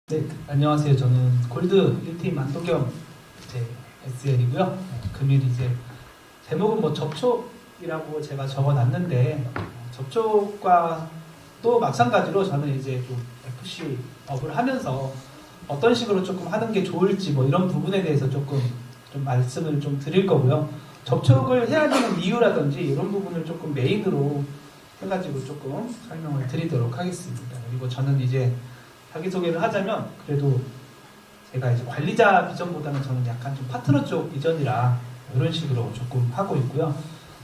네, 안녕하세요. 저는 골드 1팀 안도겸 SL이고요. 금일 이제 제목은 뭐 접촉이라고 제가 적어놨는데 접촉과 또 마찬가지로 저는 이제 좀 FC 업을 하면서 어떤 식으로 조금 하는 게 좋을지 뭐 이런 부분에 대해서 조금 좀 말씀을 좀 드릴 거고요. 접촉을 해야 되는 이유라든지 이런 부분을 조금 메인으로 해가지고 조금 설명을 드리도록 하겠습니다. 그리고 저는 이제 자기소개를 하자면 그래도 제가 이제 관리자 비전보다는 저는 약간 좀 파트너 쪽 비전이라 이런 식으로 조금 하고 있고요.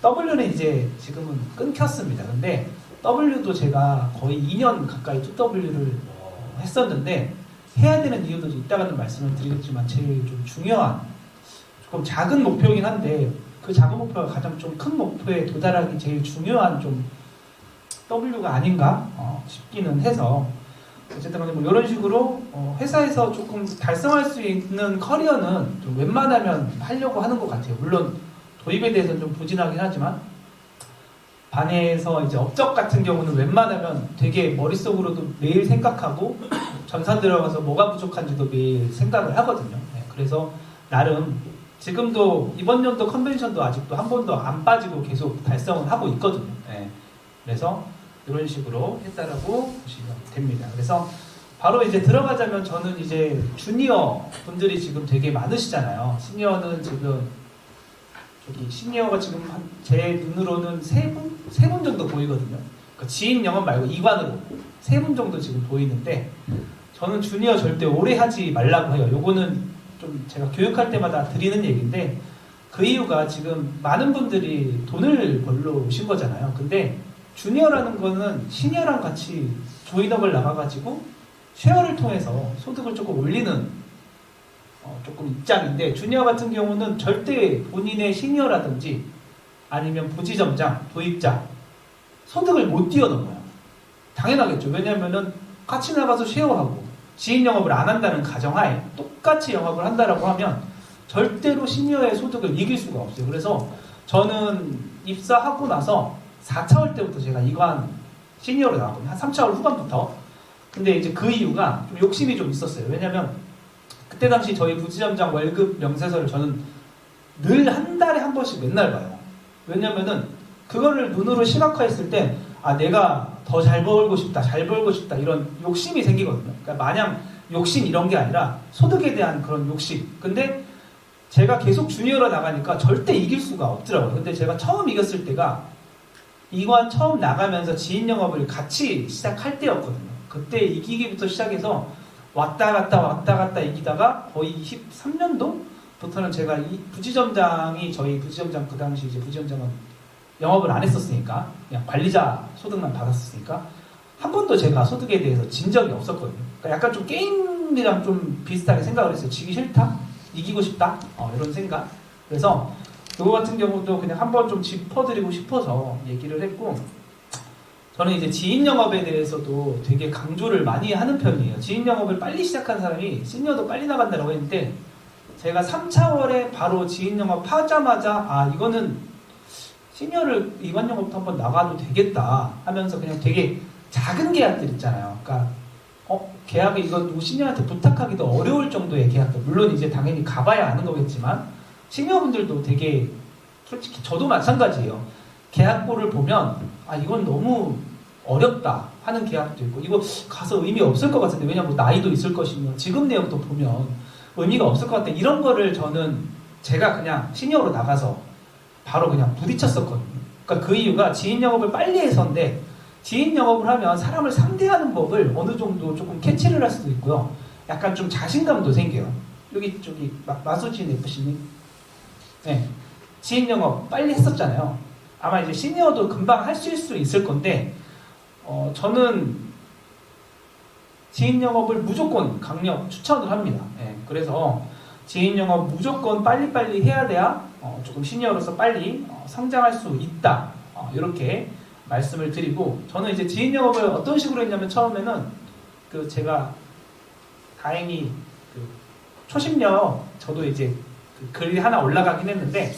W는 이제 지금은 끊겼습니다. 근데 W도 제가 거의 2년 가까이 2W를 했었는데 해야 되는 이유도 이따가는 말씀을 드리겠지만 제일 좀 중요한 조금 작은 목표이긴 한데 그 작은 목표가 가장 좀 큰 목표에 도달하기 제일 중요한 좀 W가 아닌가 싶기는 해서 어쨌든 간에 뭐 이런 식으로 회사에서 조금 달성할 수 있는 커리어는 좀 웬만하면 하려고 하는 것 같아요. 물론 도입에 대해서는 좀 부진하긴 하지만 반에서 이제 업적 같은 경우는 웬만하면 되게 머릿속으로도 매일 생각하고 전산 들어가서 뭐가 부족한지도 매일 생각을 하거든요. 네, 그래서 나름 지금도 이번 연도 컨벤션도 아직도 한 번도 안 빠지고 계속 달성을 하고 있거든요. 네, 그래서 이런 식으로 했다라고 보시면 됩니다. 그래서 바로 이제 들어가자면 저는 이제 주니어 분들이 지금 되게 많으시잖아요. 시니어는 지금 저기 시니어가 지금 제 눈으로는 세 분 정도 보이거든요. 그러니까 지인 영업 말고 이관으로 세 분 정도 지금 보이는데 저는 주니어 절대 오래 하지 말라고 해요. 요거는 좀 제가 교육할 때마다 드리는 얘기인데 그 이유가 지금 많은 분들이 돈을 벌러 오신 거잖아요. 근데 주니어라는 거는 시니어랑 같이 조인업을 나가가지고 쉐어를 통해서 소득을 조금 올리는 조금 입장인데 주니어 같은 경우는 절대 본인의 시니어라든지 아니면 부지점장, 도입자 소득을 못 뛰어넘어요. 당연하겠죠. 왜냐면은 같이 나가서 쉐어하고 지인 영업을 안 한다는 가정하에 똑같이 영업을 한다라고 하면 절대로 시니어의 소득을 이길 수가 없어요. 그래서 저는 입사하고 나서 4차월 때부터 제가 이관 시니어로 나왔거든요. 한 3차월 후반부터. 근데 이제 그 이유가 좀 욕심이 좀 있었어요. 왜냐면 그때 당시 저희 부지점장 월급 명세서를 저는 늘 한 달에 한 번씩 맨날 봐요. 왜냐면은 그거를 눈으로 시각화했을 때 아 내가 더 잘 벌고 싶다, 잘 벌고 싶다 이런 욕심이 생기거든요. 그러니까 마냥 욕심 이런 게 아니라 소득에 대한 그런 욕심. 근데 제가 계속 주니어로 나가니까 절대 이길 수가 없더라고요. 근데 제가 처음 이겼을 때가 이관 처음 나가면서 지인 영업을 같이 시작할 때였거든요. 그때 이기기부터 시작해서 왔다 갔다 이기다가 거의 23년도부터는 제가 이 부지점장이 저희 부지점장 그 당시 이제 부지점장은 영업을 안 했었으니까 그냥 관리자 소득만 받았으니까 한 번도 제가 소득에 대해서 진 적이 없었거든요. 그러니까 약간 좀 게임이랑 좀 비슷하게 생각을 했어요. 지기 싫다? 이기고 싶다? 이런 생각. 그래서 그거 같은 경우도 그냥 한번 좀 짚어드리고 싶어서 얘기를 했고 저는 이제 지인 영업에 대해서도 되게 강조를 많이 하는 편이에요. 지인 영업을 빨리 시작한 사람이 시니어도 빨리 나간다고 했는데 제가 3차월에 바로 지인 영업 하자마자 아 이거는 시니어를 이관 영업부터 한번 나가도 되겠다 하면서 그냥 되게 작은 계약들 있잖아요. 그러니까 계약을 이거 누구 시니어한테 부탁하기도 어려울 정도의 계약들 물론 이제 당연히 가봐야 아는 거겠지만 시니어분들도 되게 솔직히 저도 마찬가지예요. 계약고를 보면 아 이건 너무 어렵다 하는 계약도 있고 이거 가서 의미 없을 것 같은데 왜냐면 뭐 나이도 있을 것이며 지급 내역도 보면 의미가 없을 것 같아 이런 거를 저는 제가 그냥 시니어로 나가서 바로 그냥 부딪혔었거든요. 그러니까 그 이유가 지인 영업을 빨리 해서인데 지인 영업을 하면 사람을 상대하는 법을 어느 정도 조금 캐치를 할 수도 있고요. 약간 좀 자신감도 생겨요. 여기 저기 마수진 FC님 네. 지인 영업 빨리 했었잖아요. 아마 이제 시니어도 금방 하실 수 있을 건데 저는 지인 영업을 무조건 강력 추천을 합니다. 네. 그래서 지인 영업 무조건 빨리빨리 해야 돼야 조금 시니어로서 빨리 성장할 수 있다. 이렇게 말씀을 드리고 저는 이제 지인 영업을 어떤 식으로 했냐면 처음에는 그 제가 다행히 그 초심력 저도 이제 그 글이 하나 올라가긴 했는데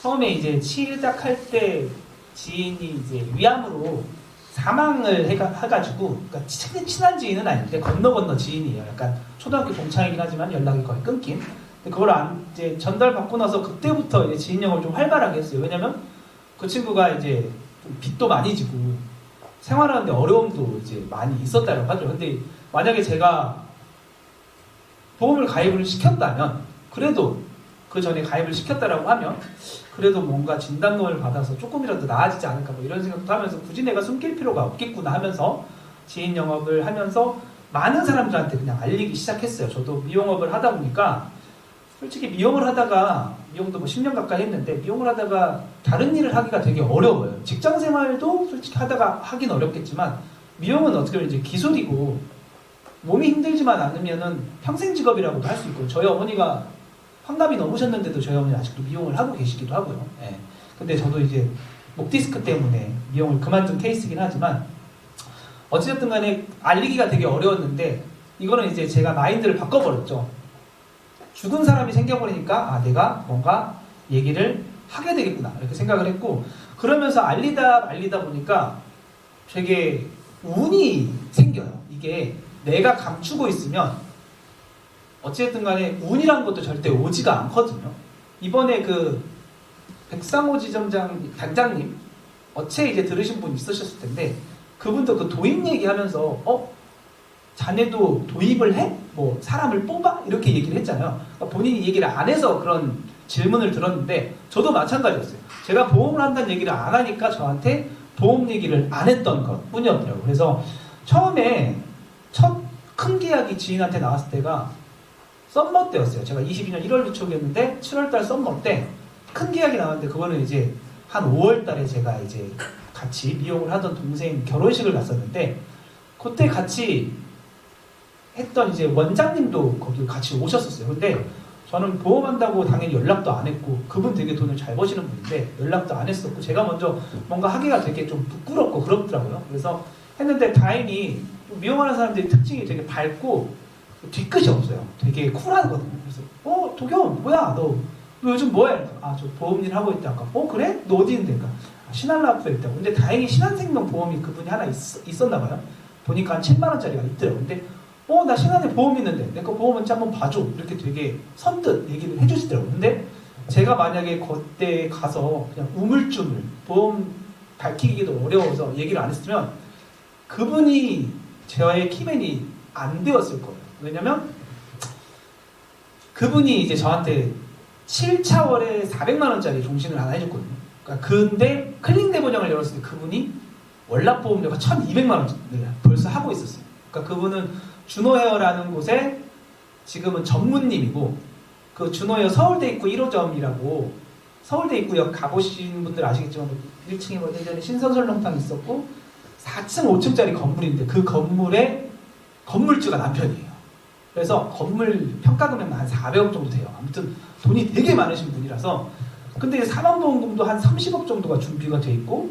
처음에 이제 시작할 때 지인이 이제 위암으로 사망을 해가지고, 그러니까 친한 지인은 아닌데 건너 지인이에요. 약간 초등학교 동창이긴 하지만 연락이 거의 끊긴. 근데 그걸 이제 전달받고 나서 그때부터 이제 지인 영업을 좀 활발하게 했어요. 왜냐면 그 친구가 이제 좀 빚도 많이 지고 생활하는데 어려움도 이제 많이 있었다고 하죠. 근데 만약에 제가 보험을 가입을 시켰다면, 그래도 그 전에 가입을 시켰다라고 하면 그래도 뭔가 진단금을 받아서 조금이라도 나아지지 않을까 뭐 이런 생각도 하면서 굳이 내가 숨길 필요가 없겠구나 하면서 지인 영업을 하면서 많은 사람들한테 그냥 알리기 시작했어요. 저도 미용업을 하다 보니까 솔직히 미용을 하다가, 미용도 뭐 10년 가까이 했는데 미용을 하다가 다른 일을 하기가 되게 어려워요. 직장 생활도 솔직히 하다가 하긴 어렵겠지만 미용은 어떻게 보면 이제 기술이고 몸이 힘들지만 않으면은 평생 직업이라고도 할 수 있고, 저희 어머니가 환갑이 넘으셨는데도 저희 어머니 아직도 미용을 하고 계시기도 하고요. 예. 근데 저도 이제 목 디스크 때문에 미용을 그만둔 케이스긴 하지만 어찌됐든 간에 알리기가 되게 어려웠는데 이거는 이제 제가 마인드를 바꿔버렸죠. 죽은 사람이 생겨버리니까 아, 내가 뭔가 얘기를 하게 되겠구나 이렇게 생각을 했고, 그러면서 알리다 보니까 되게 운이 생겨요. 이게 내가 감추고 있으면 어쨌든 간에 운이라는 것도 절대 오지가 않거든요. 이번에 그 백상호 지점장 단장님 어체 이제 들으신 분 있으셨을 텐데 그분도 그 도입 얘기하면서 자네도 도입을 해? 뭐 사람을 뽑아? 이렇게 얘기를 했잖아요. 그러니까 본인이 얘기를 안 해서 그런 질문을 들었는데 저도 마찬가지였어요. 제가 보험을 한다는 얘기를 안 하니까 저한테 보험 얘기를 안 했던 것 뿐이었더라고요. 그래서 처음에 첫 큰 계약이 지인한테 나왔을 때가 썸머 때였어요. 제가 22년 1월 유축이었는데 7월달 썸머 때 큰 계약이 나왔는데 그거는 이제 한 5월달에 제가 이제 같이 미용을 하던 동생 결혼식을 갔었는데 그때 같이 했던 이제 원장님도 거기 같이 오셨었어요. 근데 저는 보험한다고 당연히 연락도 안 했고 그분 되게 돈을 잘 버시는 분인데 연락도 안 했었고 제가 먼저 뭔가 하기가 되게 좀 부끄럽고 그렇더라고요. 그래서 했는데 다행히 미용하는 사람들이 특징이 되게 밝고 뒤끝이 없어요. 되게 쿨하거든요. 그래서 도겸 뭐야 너 요즘 뭐해? 아 저 보험일 하고 있다. 그래? 너 어디 있는데? 신한라프에 있다고. 근데 다행히 신한생명 보험이 그분이 하나 있었나 봐요. 보니까 한 7만 원짜리가 있더라고요. 근데 나 신한에 보험 있는데 내 거 보험 문자 한번 봐줘. 이렇게 되게 선뜻 얘기를 해주시더라고요. 근데 제가 만약에 그때 가서 그냥 우물쭈물 보험 밝히기도 어려워서 얘기를 안 했으면 그분이 저의 키맨이 안 되었을 거예요. 왜냐면 그분이 이제 저한테 7차월에 400만 원짜리 종신을 하나 해줬거든요. 그러니까 근데 클링대 보장을 열었을 때 그분이 월납보험료가 1200만 원을 벌써 하고 있었어요. 그러니까 그분은 준호헤어라는 곳에 지금은 전무님이고 그 준호헤어 서울대 입구 1호점이라고 서울대 입구역 가보신 분들 아시겠지만 1층에 뭐 예전에 신선설렁탕 있었고 4층 5층짜리 건물인데 그 건물의 건물주가 남편이에요. 그래서 건물 평가금액만 한 400억 정도 돼요. 아무튼 돈이 되게 많으신 분이라서 근데 사망보험금도 한 30억 정도가 준비가 돼 있고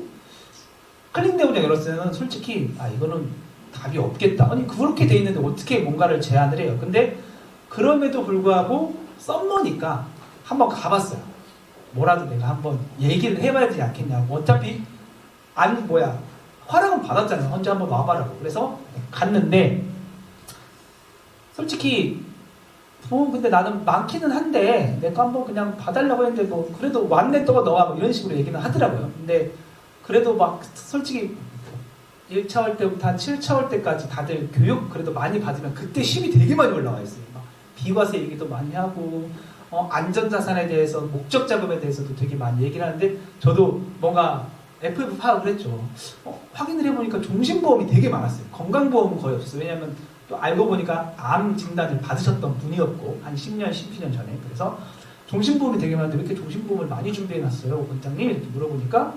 클링대운에 열었을 때는 솔직히 이거는 답이 없겠다. 아니 그렇게 돼 있는데 어떻게 뭔가를 제안을 해요. 근데 그럼에도 불구하고 썸머니까 한번 가봤어요. 뭐라도 내가 한번 얘기를 해봐야 되지 않겠냐고. 어차피 허락은 받았잖아요. 언제 한번 와봐라고. 그래서 갔는데 솔직히 근데 나는 많기는 한데 내가 한번 그냥 봐달라고 했는데 뭐 그래도 왔네 또 너와 뭐 이런 식으로 얘기는 하더라고요. 근데 그래도 막 솔직히 1차월 때부터 한 7차월 때까지 다들 교육 그래도 많이 받으면 그때 힘이 되게 많이 올라와 있어요. 막 비과세 얘기도 많이 하고 안전자산에 대해서 목적 자금에 대해서도 되게 많이 얘기를 하는데 저도 뭔가 FF 파악을 했죠. 확인을 해보니까 종신보험이 되게 많았어요. 건강보험은 거의 없었어요. 왜냐하면 또 알고 보니까 암 진단을 받으셨던 분이었고 한 10년, 12년 전에. 그래서 종신보험이 되게 많은데 왜 이렇게 종신보험을 많이 준비해놨어요? 원장님 이렇게 물어보니까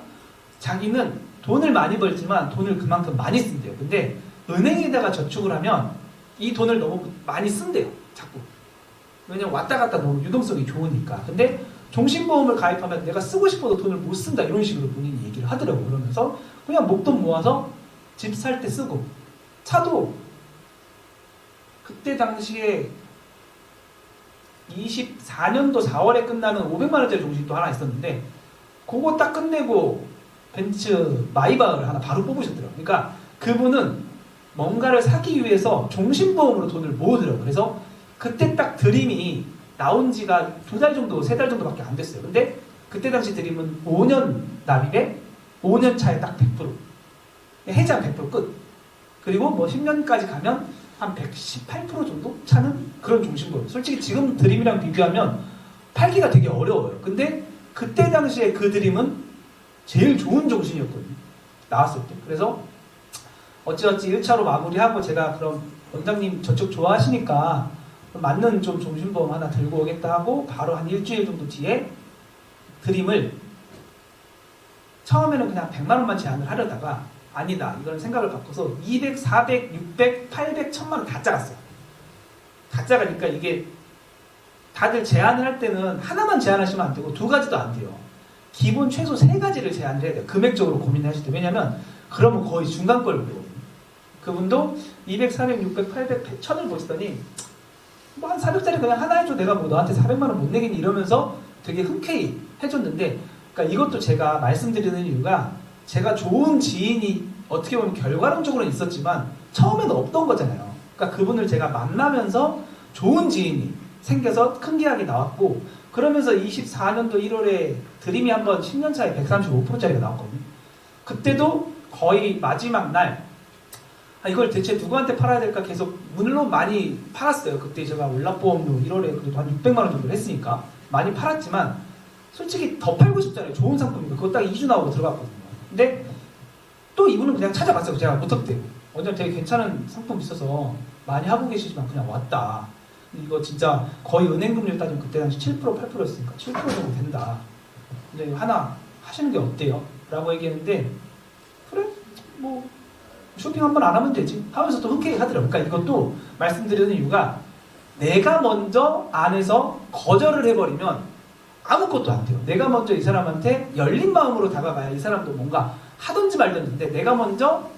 자기는 돈을 많이 벌지만 돈을 그만큼 많이 쓴대요. 근데 은행에다가 저축을 하면 이 돈을 너무 많이 쓴대요. 자꾸. 왜냐면 왔다 갔다 너무 유동성이 좋으니까. 근데 종신보험을 가입하면 내가 쓰고 싶어도 돈을 못 쓴다 이런 식으로 본인이 얘기를 하더라고요. 그러면서 그냥 목돈 모아서 집 살 때 쓰고 차도 그때 당시에 24년도 4월에 끝나는 500만 원짜리 종신도 하나 있었는데 그거 딱 끝내고 벤츠 마이바흐를 하나 바로 뽑으셨더라고요. 그러니까 그분은 뭔가를 사기 위해서 종신보험으로 돈을 모으더라고요. 그래서 그때 딱 드림이 나온 지가 2달 정도, 3달 정도밖에 안 됐어요. 근데 그때 당시 드림은 5년 납입에 5년 차에 딱 100%. 해지한 100% 끝. 그리고 뭐 10년까지 가면 한 118% 정도 차는 그런 종신보험. 솔직히 지금 드림이랑 비교하면 팔기가 되게 어려워요. 근데 그때 당시에 그 드림은 제일 좋은 종신이었거든요. 나왔을 때. 그래서 어찌어찌 1차로 마무리하고 제가 그럼 원장님 저쪽 좋아하시니까 맞는 좀 종신보험 하나 들고 오겠다 하고 바로 한 일주일 정도 뒤에 드림을 처음에는 그냥 100만 원만 제한을 하려다가 아니다. 이건 생각을 바꿔서 200, 400, 600, 800, 1000만 원 다 짜갔어요. 다 짜가니까 이게 다들 제한을 할 때는 하나만 제한하시면 안 되고 2가지도 안 돼요. 기본 최소 3가지를 제한을 해야 돼요. 금액적으로 고민을 하실 때. 왜냐면 그러면 거의 중간 걸 보거든요. 그분도 200, 400, 600, 800, 1000을 보시더니 뭐 한 400짜리 그냥 하나 해줘. 내가 뭐 너한테 400만 원 못 내겠니? 이러면서 되게 흔쾌히 해줬는데, 그러니까 이것도 제가 말씀드리는 이유가 제가 좋은 지인이 어떻게 보면 결과론적으로는 있었지만 처음에는 없던 거잖아요. 그러니까 그분을 제가 만나면서 좋은 지인이 생겨서 큰 계약이 나왔고, 그러면서 24년도 1월에 드림이 한번 10년 차에 135%짜리가 나왔거든요. 그때도 거의 마지막 날 이걸 대체 누구한테 팔아야 될까 계속 물론 많이 팔았어요. 그때 제가 올라보험료 1월에 그래도 한 600만 원 정도 했으니까 많이 팔았지만 솔직히 더 팔고 싶잖아요. 좋은 상품이니까. 그거 딱 2주 나오고 들어갔거든요. 근데 또 이분은 그냥 찾아봤어요. 제가 무턱대고. 원장님 되게 괜찮은 상품 있어서 많이 하고 계시지만 그냥 왔다. 이거 진짜 거의 은행금리를 따지면 그때 당시 7% 8%였으니까 7% 정도 된다. 근데 하나 하시는 게 어때요? 라고 얘기했는데 그래? 뭐 쇼핑 한 번 안 하면 되지 하면서 또 흔쾌히 하더라고요. 그러니까 이것도 말씀드리는 이유가 내가 먼저 안에서 거절을 해버리면 아무것도 안 돼요. 내가 먼저 이 사람한테 열린 마음으로 다가가야 이 사람도 뭔가 하든지 말든지. 내가 먼저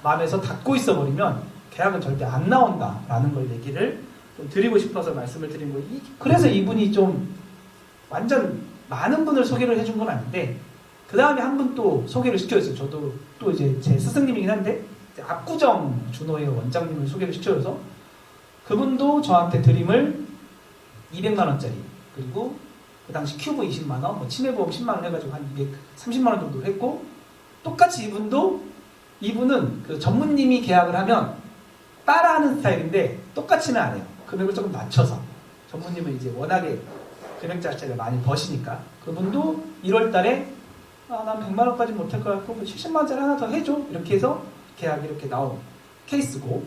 마음에서 닫고 있어버리면 계약은 절대 안 나온다라는 걸 얘기를 좀 드리고 싶어서 말씀을 드린 거예요. 그래서 이분이 좀 완전 많은 분을 소개를 해준 건 아닌데 그 다음에 한 분 또 소개를 시켜줬어요. 저도 또 이제 제 스승님이긴 한데 압구정 준호의 원장님을 소개를 시켜줘서 그분도 저한테 드림을 200만 원짜리 그리고 그 당시 큐브 20만 원, 뭐 치매보험 10만 원 해가지고 한 230만 원 정도 했고 똑같이 이분은 그 전무님이 계약을 하면 따라하는 스타일인데 똑같이는 안 해요. 금액을 조금 낮춰서 전무님은 이제 워낙에 금액 자체를 많이 버시니까 그분도 1월 달에 난 100만 원까지 못할 것 같고 70만 원짜리 하나 더 해줘 이렇게 해서 계약이 이렇게 나온 케이스고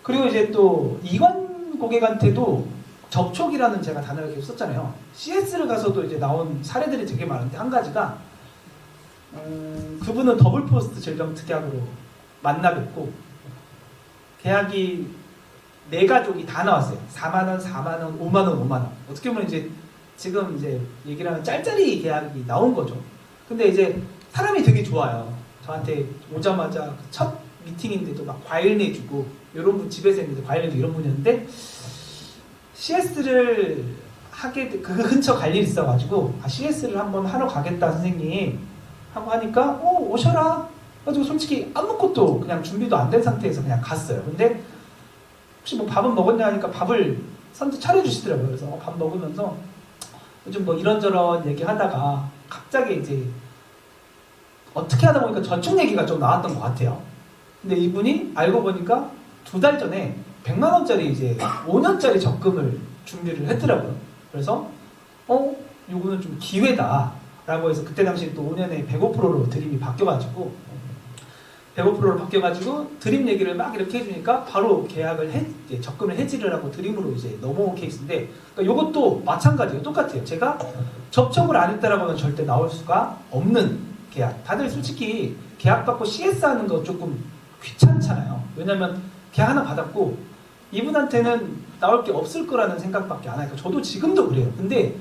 그리고 이제 또 이관 고객한테도 접촉이라는 제가 단어를 계속 썼잖아요. CS를 가서도 이제 나온 사례들이 되게 많은데 한 가지가 그분은 더블 포스트 질병 특약으로 만나뵙고 계약이 4가족이 다 나왔어요. 4만원, 4만원, 5만원, 5만원. 어떻게 보면 이제 지금 이제 얘기를 하면 짤짤이 계약이 나온 거죠. 근데 이제 사람이 되게 좋아요. 저한테 오자마자 첫 미팅인데도 막 과일 내주고 이런 분 집에서 했는데 과일 내주고 이런 분이었는데 CS를 하게 그 근처 갈 일이 있어가지고 CS를 한번 하러 가겠다 선생님 하고 하니까 오셔라. 그래가지고 솔직히 아무것도 그냥 준비도 안 된 상태에서 그냥 갔어요. 근데 혹시 뭐 밥은 먹었냐 하니까 밥을 선뜻 차려주시더라고요. 그래서 밥 먹으면서 요즘 뭐 이런저런 얘기하다가 갑자기 이제 어떻게 하다 보니까 저축 얘기가 좀 나왔던 것 같아요. 근데 이분이 알고 보니까 2달 전에 100만 원짜리 이제 5년짜리 적금을 준비를 했더라고요. 그래서 요거는 좀 기회다 라고 해서 그때 당시 또 5년에 105%로 드림이 바뀌어가지고 105%로 바뀌어가지고 드림 얘기를 막 이렇게 해주니까 바로 계약을 적금을 해지를 하고 드림으로 이제 넘어온 케이스인데 그러니까 요것도 마찬가지예요. 똑같아요. 제가 접촉을 안 했다라고 하면 절대 나올 수가 없는 계약. 다들 솔직히 계약 받고 CS 하는 거 조금 귀찮잖아요. 왜냐면 계약 하나 받았고 이분한테는 나올 게 없을 거라는 생각밖에 안 하니까 저도 지금도 그래요. 근데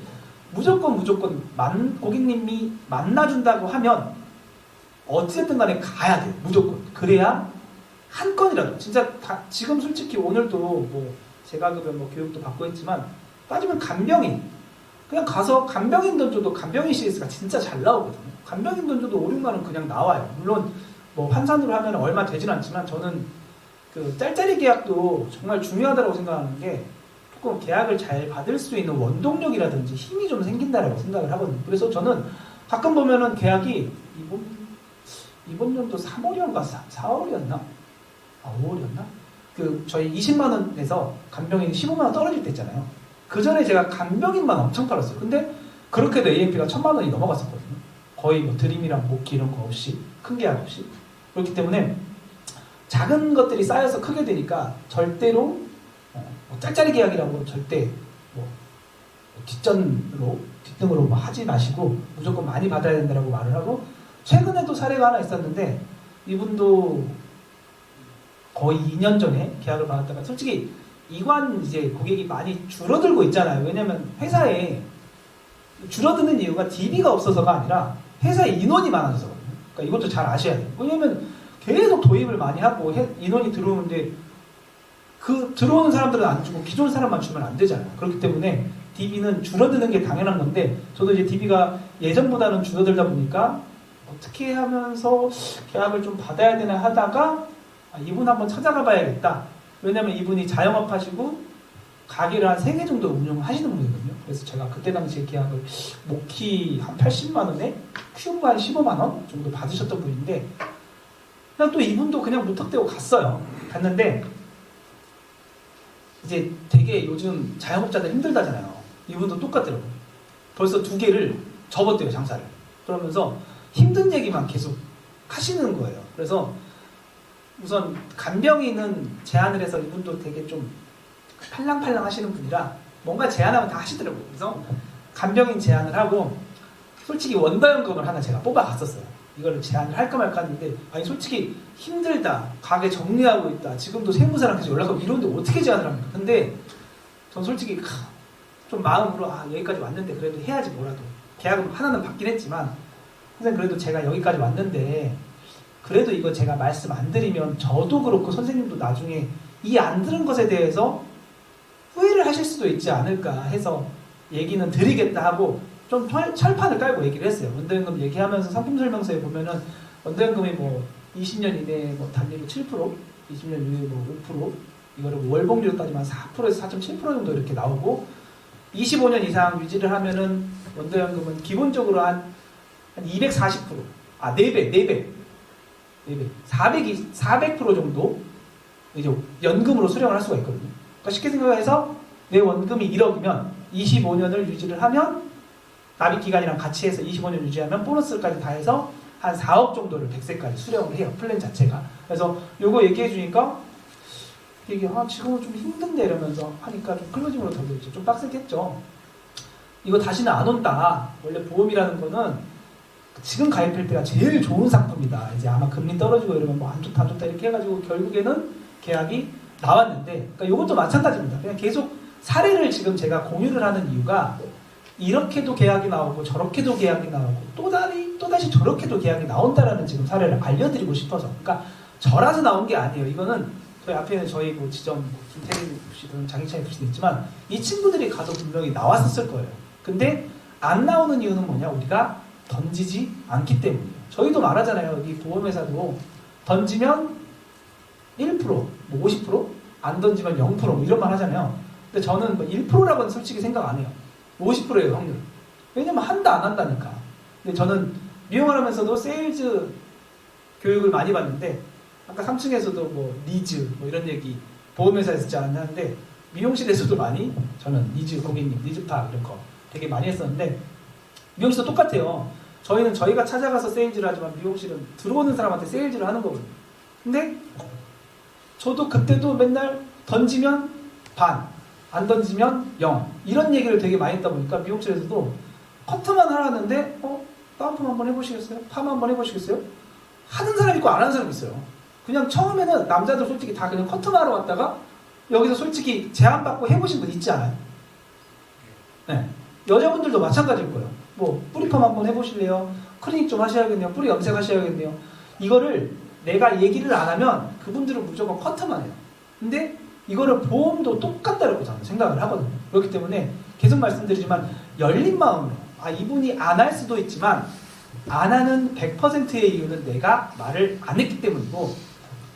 무조건 고객님이 만나준다고 하면 어찌됐든 간에 가야 돼요. 무조건. 그래야 한 건이라도 진짜 지금 솔직히 오늘도 뭐 제가 뭐 교육도 받고 했지만 따지면 간병인 그냥 가서 간병인 던져도 간병인 CS가 진짜 잘 나오거든요. 간병인 던져도 5, 6만 원 그냥 나와요. 물론 뭐 환산으로 하면 얼마 되진 않지만 저는 그 짤짤이 계약도 정말 중요하다고 생각하는 게 조금 계약을 잘 받을 수 있는 원동력이라든지 힘이 좀 생긴다라고 생각을 하거든요. 그래서 저는 가끔 보면은 계약이 이번 연도 3월이었나 4월이었나? 아 5월이었나? 그 저희 20만 원에서 간병인이 15만 원 떨어질 때 있잖아요. 그 전에 제가 간병인만 엄청 팔았어요. 근데 그렇게도 AMP가 1000만 원이 넘어갔었거든요. 거의 뭐 드림이랑 모키 이런 거 없이 큰 계약 없이. 그렇기 때문에 작은 것들이 쌓여서 크게 되니까 절대로 뭐 짤짤이 계약이라고 절대 뭐 뒷등으로 뭐 하지 마시고 무조건 많이 받아야 된다고 말을 하고, 최근에도 사례가 하나 있었는데 이분도 거의 2년 전에 계약을 받았다가 솔직히 이관 이제 고객이 많이 줄어들고 있잖아요. 왜냐면 회사에 줄어드는 이유가 DB가 없어서가 아니라 회사에 인원이 많아서거든요. 그러니까 이것도 잘 아셔야 돼요. 왜냐면 계속 도입을 많이 하고 인원이 들어오는데 그 들어오는 사람들은 안 주고 기존 사람만 주면 안 되잖아요. 그렇기 때문에 DB는 줄어드는 게 당연한 건데, 저도 이제 DB가 예전보다는 줄어들다 보니까 어떻게 하면서 계약을 좀 받아야 되나 하다가 이분 한번 찾아가 봐야겠다. 왜냐면 이분이 자영업 하시고 가게를 한 3개 정도 운영하시는 분이거든요. 그래서 제가 그때 당시에 계약을 모키 한 80만 원에 큐브 한 15만 원 정도 받으셨던 분인데, 그냥 또 이분도 그냥 무턱대고 갔어요. 갔는데 이제 되게 요즘 자영업자들 힘들다잖아요. 이분도 똑같더라고요. 벌써 2개를 접었대요, 장사를. 그러면서 힘든 얘기만 계속 하시는 거예요. 그래서 우선 간병인은 제안을 해서 이분도 되게 좀 팔랑팔랑 하시는 분이라 뭔가 제안하면 다 하시더라고요. 그래서 간병인 제안을 하고, 솔직히 원가연금을 하나 제가 뽑아갔었어요. 이거를 제안을 할까 말까 하는데, 아니 솔직히 힘들다, 가게 정리하고 있다, 지금도 세무사랑 계속 연락하고 이런데 어떻게 제안을 합니까? 근데 전 솔직히 좀 마음으로 여기까지 왔는데 그래도 해야지, 뭐라도 계약은 하나는 받긴 했지만 선생님 그래도 제가 여기까지 왔는데 그래도 이거 제가 말씀 안 드리면 저도 그렇고 선생님도 나중에 이 안 들은 것에 대해서 후회를 하실 수도 있지 않을까 해서 얘기는 드리겠다 하고 좀 철판을 깔고 얘기를 했어요. 원더연금 얘기하면서 상품 설명서에 보면은 원더연금이 뭐 20년 이내에 뭐 단리로 7%, 20년 이후에 뭐 5%, 이거를 월봉리로 따지면 4%에서 4.7% 정도 이렇게 나오고, 25년 이상 유지를 하면은 원더연금은 기본적으로 한 240%, 4배, 400% 정도 이제 연금으로 수령을 할 수가 있거든요. 그러니까 쉽게 생각해서 내 원금이 1억이면 25년을 유지를 하면 납입 기간이랑 같이 해서 25년 유지하면 보너스까지 다 해서 한 4억 정도를 100세까지 수령을 해요, 플랜 자체가. 그래서 요거 얘기해 주니까 이게 지금은 좀 힘든데 이러면서 하니까 좀 클로징으로 던져주죠. 좀 빡세겠죠. 이거 다시는 안 온다. 원래 보험이라는 거는 지금 가입할 때가 제일 좋은 상품이다. 이제 아마 금리 떨어지고 이러면 뭐 안 좋다 안 좋다 이렇게 해가지고 결국에는 계약이 나왔는데, 그러니까 이것도 마찬가지입니다. 그냥 계속 사례를 지금 제가 공유를 하는 이유가 이렇게도 계약이 나오고 저렇게도 계약이 나오고 또다시 저렇게도 계약이 나온다라는 지금 사례를 알려드리고 싶어서. 그러니까 저라서 나온 게 아니에요. 이거는 저희 앞에는 저희 뭐 지점 김태린 씨든 장희찬 씨도 있지만 이 친구들이 가서 분명히 나왔었을 거예요. 근데 안 나오는 이유는 뭐냐? 우리가 던지지 않기 때문이에요. 저희도 말하잖아요. 이 보험회사도 던지면 1%, 뭐 50%? 안 던지면 0% 뭐 이런 말 하잖아요. 근데 저는 뭐 1%라고는 솔직히 생각 안 해요. 50%예요, 확률. 왜냐면 한다 안 한다니까. 근데 저는 미용을 하면서도 세일즈 교육을 많이 받는데, 아까 3층에서도 뭐 니즈 뭐 이런 얘기 보험회사에서 듣지 않았는데, 미용실에서도 많이 저는 니즈 고객님, 니즈파 이런 거 되게 많이 했었는데, 미용실도 똑같아요. 저희는 저희가 찾아가서 세일즈를 하지만 미용실은 들어오는 사람한테 세일즈를 하는 거거든요. 근데 저도 그때도 맨날 던지면 반, 안 던지면 0 이런 얘기를 되게 많이 했다 보니까 미용실에서도 커트만 하라는데 다운펌 한번 해보시겠어요? 팜 한번 해보시겠어요? 하는 사람 있고 안 하는 사람 있어요. 그냥 처음에는 남자들 솔직히 다 그냥 커트만 하러 왔다가 여기서 솔직히 제안받고 해보신 분 있지 않아요? 네. 여자분들도 마찬가지일 거예요. 뭐 뿌리펌 한번 해보실래요? 클리닉 좀 하셔야겠네요. 뿌리 염색하셔야겠네요. 이거를 내가 얘기를 안 하면 그분들은 무조건 커트만 해요. 근데 이거를 보험도 똑같다고 저는 생각을 하거든요. 그렇기 때문에 계속 말씀드리지만 열린 마음으로 이분이 안 할 수도 있지만 안 하는 100%의 이유는 내가 말을 안 했기 때문이고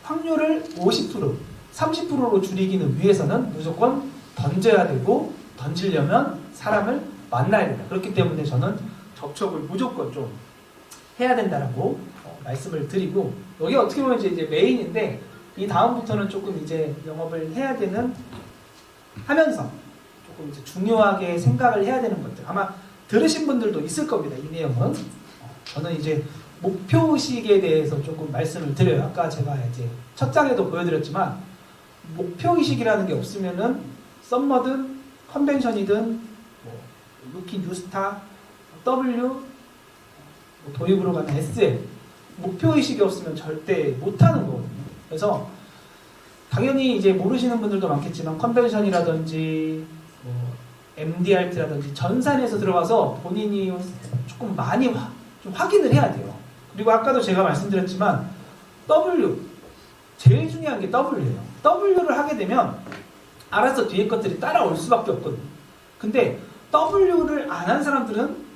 확률을 50%, 30%로 줄이기는 위해서는 무조건 던져야 되고 던지려면 사람을 만나야 된다. 그렇기 때문에 저는 접촉을 무조건 좀 해야 된다라고 말씀을 드리고 여기 어떻게 보면 이제 메인인데 이 다음부터는 조금 이제 영업을 해야 되는 하면서 조금 이제 중요하게 생각을 해야 되는 것들 아마 들으신 분들도 있을 겁니다. 이 내용은 저는 이제 목표의식에 대해서 조금 말씀을 드려요. 아까 제가 이제 첫 장에도 보여드렸지만 목표의식이라는 게 없으면은 썸머든 컨벤션이든 뭐 루키 뉴스타 W 도입으로 가는 SL 목표의식이 없으면 절대 못하는 거거든요. 그래서 당연히 이제 모르시는 분들도 많겠지만 컨벤션이라든지 뭐 MDRT라든지 전산에서 들어가서 본인이 조금 많이 좀 확인을 해야 돼요. 그리고 아까도 제가 말씀드렸지만 W 제일 중요한 게 W예요. W를 하게 되면 알아서 뒤에 것들이 따라올 수밖에 없거든요. 근데 W를 안 한 사람들은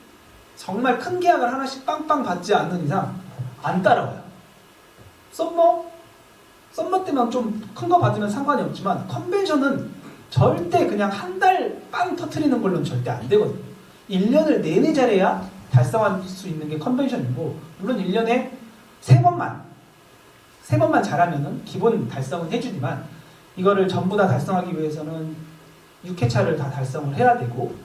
정말 큰 계약을 하나씩 빵빵 받지 않는 이상 안 따라와요. 썸머 때만 좀 큰 거 받으면 상관이 없지만 컨벤션은 절대 그냥 한 달 빵 터트리는 걸로는 절대 안 되거든요. 1년을 내내 잘해야 달성할 수 있는 게 컨벤션이고 물론 1년에 3번만 잘하면은 기본 달성은 해주지만 이거를 전부 다 달성하기 위해서는 6회차를 다 달성을 해야 되고